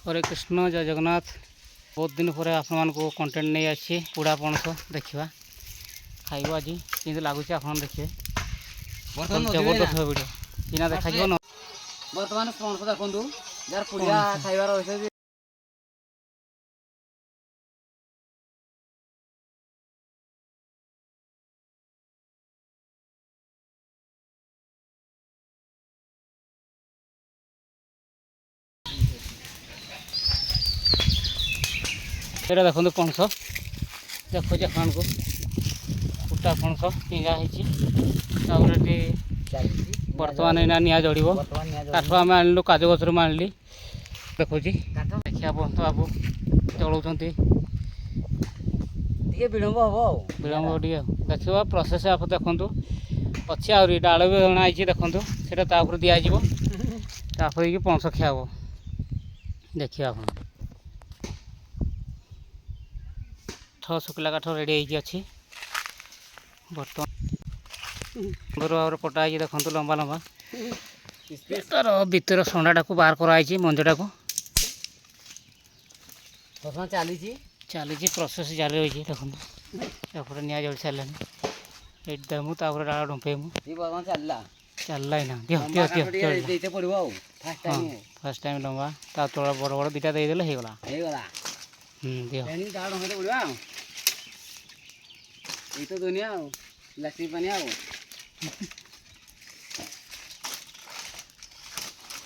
हरे कृष्ण जय जगन्नाथ। बहुत दिन पर आपण को कंटेंट नहीं आसी पुड़ा पणस देखा खाइब आज कि लगुच आप देखिए जबरदस्त वीडियो सीना देखा बर्तमान पणस देखु यार पुड़िया खाइबार अच्छे ये देखो पणस देखो आपन को फुटा पणस टिंगा बर्तमान एना निआ जड़ काठ आम आनलु काजू गचर आनली देखो देखिए बंत बाबू चलाऊँ विलम्ब हम विलम्ब देखा प्रोसेस आप देखु अच्छी आहरी डाल भी हणाई देखु से दिजापर कि पणस खिया देखिए आप शुखला काठ रेडी अच्छी बर्तमान भाव कटाई देखो लंबा लंबा तार भितर संडाटा को बाहर कराई मंजटा को चली प्रोसेस जारी रही देखो निआ जड़ सारे ये देमु डाल ढुंपेमु चलना ना दियो फर्स्ट टाइम लंबा ता तोड़ा बड़ बड़ दुटा देदेले हो गला दियो तो दुनिया इलेक्ट्रिक पानी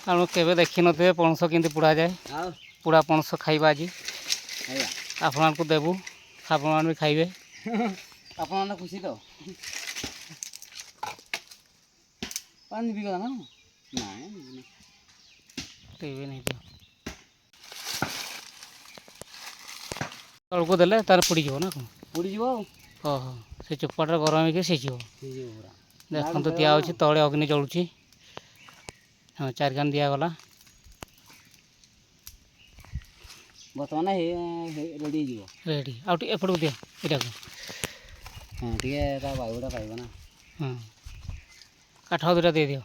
आप केवे देखी थे पणस केमती पुड़ा जाए पुड़ा पणस खाइबा आज आपण को देबू आपण भी खाइबे आप खुशी तो पानी भी गला ना टीवी नहीं दियो तल को देले तार पुड़ी जीव ना पुड़ी हाँ से चोपाटा गरम हो सीझ देखो तो दिया तले अग्नि जलुची हाँ चारिकान दिगला बर्तमान रेडी रेडी आउट एपट दियो यहाँ हाँ टे बायुटा पाइब ना हाँ काठ दुटा दे दियो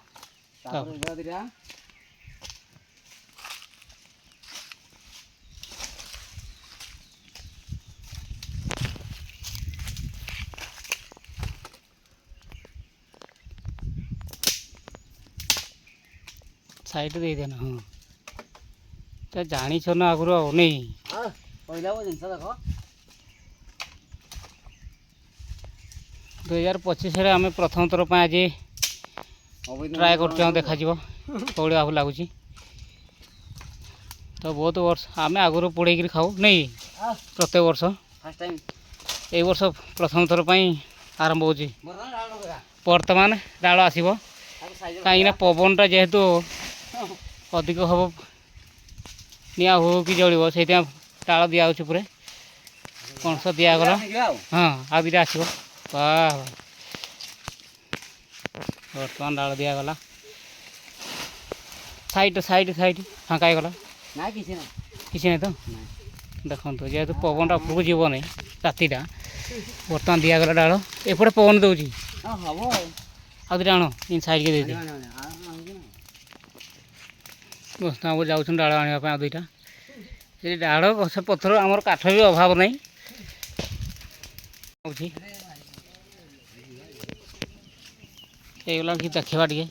साइड दे देना हाँ तो जानी छो ना आगुरी नहीं पहला वो जिनस देख 2025 आम प्रथम थर आज ट्राए कर देखा कौड़ी भाव लगुच तो बहुत वर्ष आम आगुरी पोड़े खाऊ नहीं प्रत्येक वर्ष फर्स्ट टाइम ये वर्ष प्रथम थर आरंभ हो बर्तमान डाल आसो कहीं पवनटा जेहेतु अधिक हम निआ हो कि जलिब से डाल दिया पूरे पणस दिगला हाँ आ दुटा आसो वाह बर्तमान डाल दिगला साइड साइड साइड फाँका गला ना किसी नहीं तो देखो जेहेतु पवनटा उपरको जीव नहीं रातिटा बर्तमान दिगला डाल एपटे पवन दौर आ दुटा आण इन साइड के दे बस वो जाऊँ डाल आने दुईटा ये डाल गछ पथर आमर काठ भी अभाव नहीं ये कि देखा टे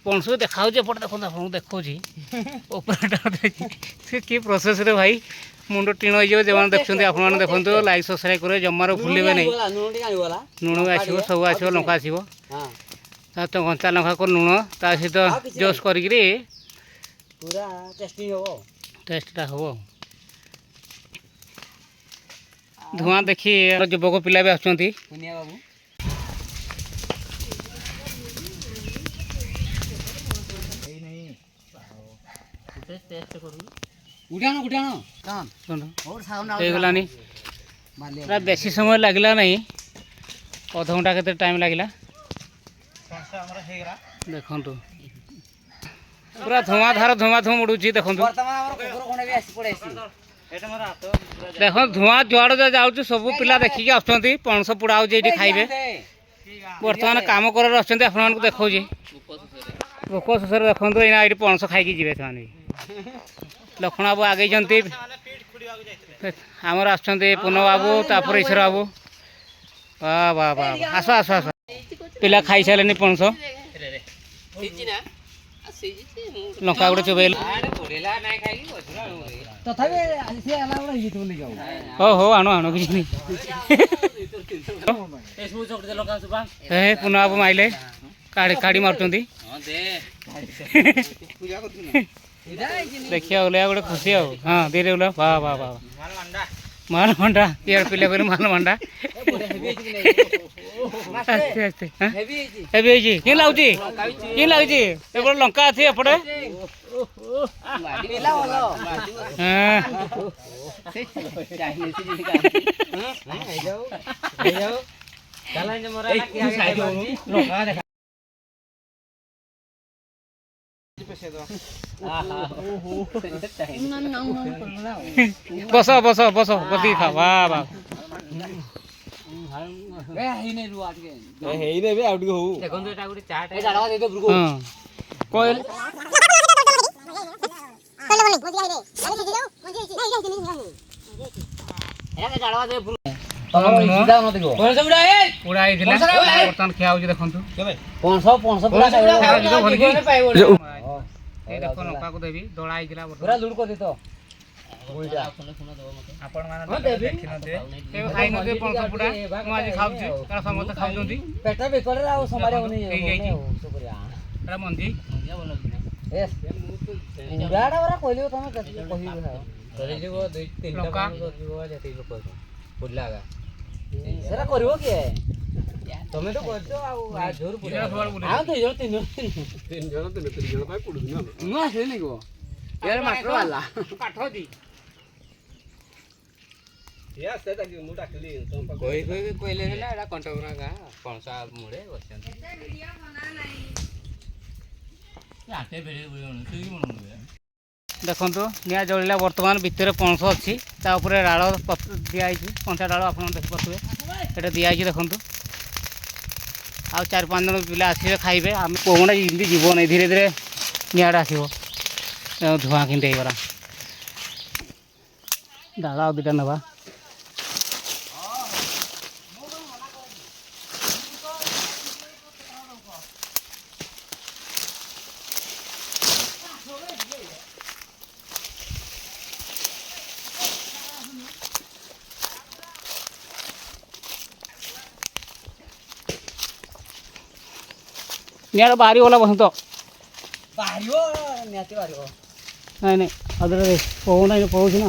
पणस देखा एपटे देखो आप देखा कि प्रोसेस रे भाई मुंड टीण हो जो देखते आप देखो लाइक सब्सक्राइब करें जमार भूलेंगे नहीं लुण आसो सब आसो लंका आसो तो कंचा लंका को लुण ता सहित जोश कर टेस्टा हम धुआं देखी युवक पिला भी आसुँच बाबू गलानी बेसी समय लगला नहीं अध घंटा के टाइम लगला देखु ପୁରା ଧୂଆଁ ଉଡୁଛି ଦେଖନ୍ତୁ। ବର୍ତ୍ତମାନ ଆମର କୁକୁର ଖଣ୍ଡେ ବି ଆସି ପଳେଇ ଆସିଛି। ଦେଖନ୍ତୁ ଧୂଆଁ ଯୁଆଡେ ଯାଉଛି ସବୁ ପିଲା ଦେଖିକି ଆସୁଛନ୍ତି। ପଣସ ପୋଡ଼ା ହଉଛି ଏଇଠି ଖାଇବେ। ବର୍ତ୍ତମାନ କାମ କରରେ ଅଛନ୍ତି ଆପଣମାନଙ୍କୁ ଦେଖାଉଛି। ଭୋକ ଶୋଷରେ ଦେଖନ୍ତୁ ଏଇନା ଏଇଠି ପଣସ ଖାଇକି ଯିବେ ସେମାନେ। ଲକ୍ଷ୍ମଣ ବାବୁ ଆଗେଇଛନ୍ତି। ଆମର ଆସୁଛନ୍ତି ପୂର୍ଣ୍ଣ ବାବୁ ତାପରେ ଈଶ୍ୱର ବାବୁ। ବାଃ ବାଃ ବାଃ ଆସ ଆସ ଆସ। ପିଲା ଖାଇସାରିଲେନି ପଣସ। ଲଙ୍କା ଗୋଟେ ଚୋବେଇଲେ। ତଥାପି ସିଏ ହେଲା ବେଳେ ହେଇଯିବ ନେଇ ଯାଉ। ହଉ ଆଣୁ କିଛି ନାହିଁ। ପୂର୍ଣ୍ଣ ବାବୁ ମାଇଲେ କାଢି ମାରୁଛନ୍ତି। ଦେଖିବା ଓହ୍ଲେଇବା ଗୋଟେ ଖୁସି ଆଉ। ହଁ ଧୀରେ ଓହ୍ଲା। ବାଃ ବାଃ ବାଃ ମାଲ ମଣ୍ଡା ଇଆଡେ ପିଲା କହିଲେ ମାଲ ମଣ୍ଡା। ଆସ୍ତେ ଆସ୍ତେ ହେଭି ହେଇଛି। କେମିତି ଲାଗୁଛି ଏପଟେ ଲଙ୍କା ଅଛି ଏପଟେ। ବସ ବସିକି ଖା। ବାଃ ବାଃ ପୋଡ଼ା ହେଇଥିଲା ବର୍ତ୍ତମାନ ଖିଆ ହଉଛି ଦେଖନ୍ତୁ। ଏଇ ଦେଖ ଲଙ୍କାକୁ ଦେବି ଦଳା ହେଇଥିଲା ଆପଣମାନେ ଦେଖିନଥିବେ କେବେ ଖାଇନଥିବେ ପଣସ ପୋଡ଼ା। ମୁଁ ଆଜି ଖାଉଛି କାରଣ ସମସ୍ତେ ଖାଉଛନ୍ତି। ଏଟା ମଞ୍ଜି ସେଟା କରିବ କିଏ? ତମେ ତ କରୁଛ ଆଉ ମୁଁ ଆସିନି କୁହ ମାତ୍ର ବାଲା କାଠ ଅଛି। କହିଲେ ହେଲା ଏଟା କଣ୍ଟକଣା ଗାଁ ପଣସା ମୁড়େ ବସିଛନ୍ତି। ଦେଖନ୍ତୁ ନିଆଁ ଜଳିଲା ବର୍ତ୍ତମାନ ଭିତରେ ପଣସ ଅଛି ତା ଉପରେ ଡାଳ ଦିଆହେଇଛି। କଞ୍ଚା ଡାଳ ଆପଣ ଦେଖିପାରୁଥିବେ ଏଇଟା ଦିଆହେଇଛି ଦେଖନ୍ତୁ। ଆଉ 4-5 ଜଣ ପିଲା ଆସିବେ ଖାଇବେ। ଆମେ ପବନଟା ଏମିତି ଯିବ ନାହିଁ ଧୀରେ ଧୀରେ ନିଆଁଟା ଆସିବ। ଧୂଆଁ କେମିତି ହେଇଗଲା। ଡାଳ ଆଉ ଦୁଇଟା ନେବା। ନିଆଁରେ ବାହାରି ଗଲା ବସନ୍ତ। ବାହାରିବ ନିହାତି ବାହାରିବ। ନାଇଁ ପବନ ପଳଉଛି ନା।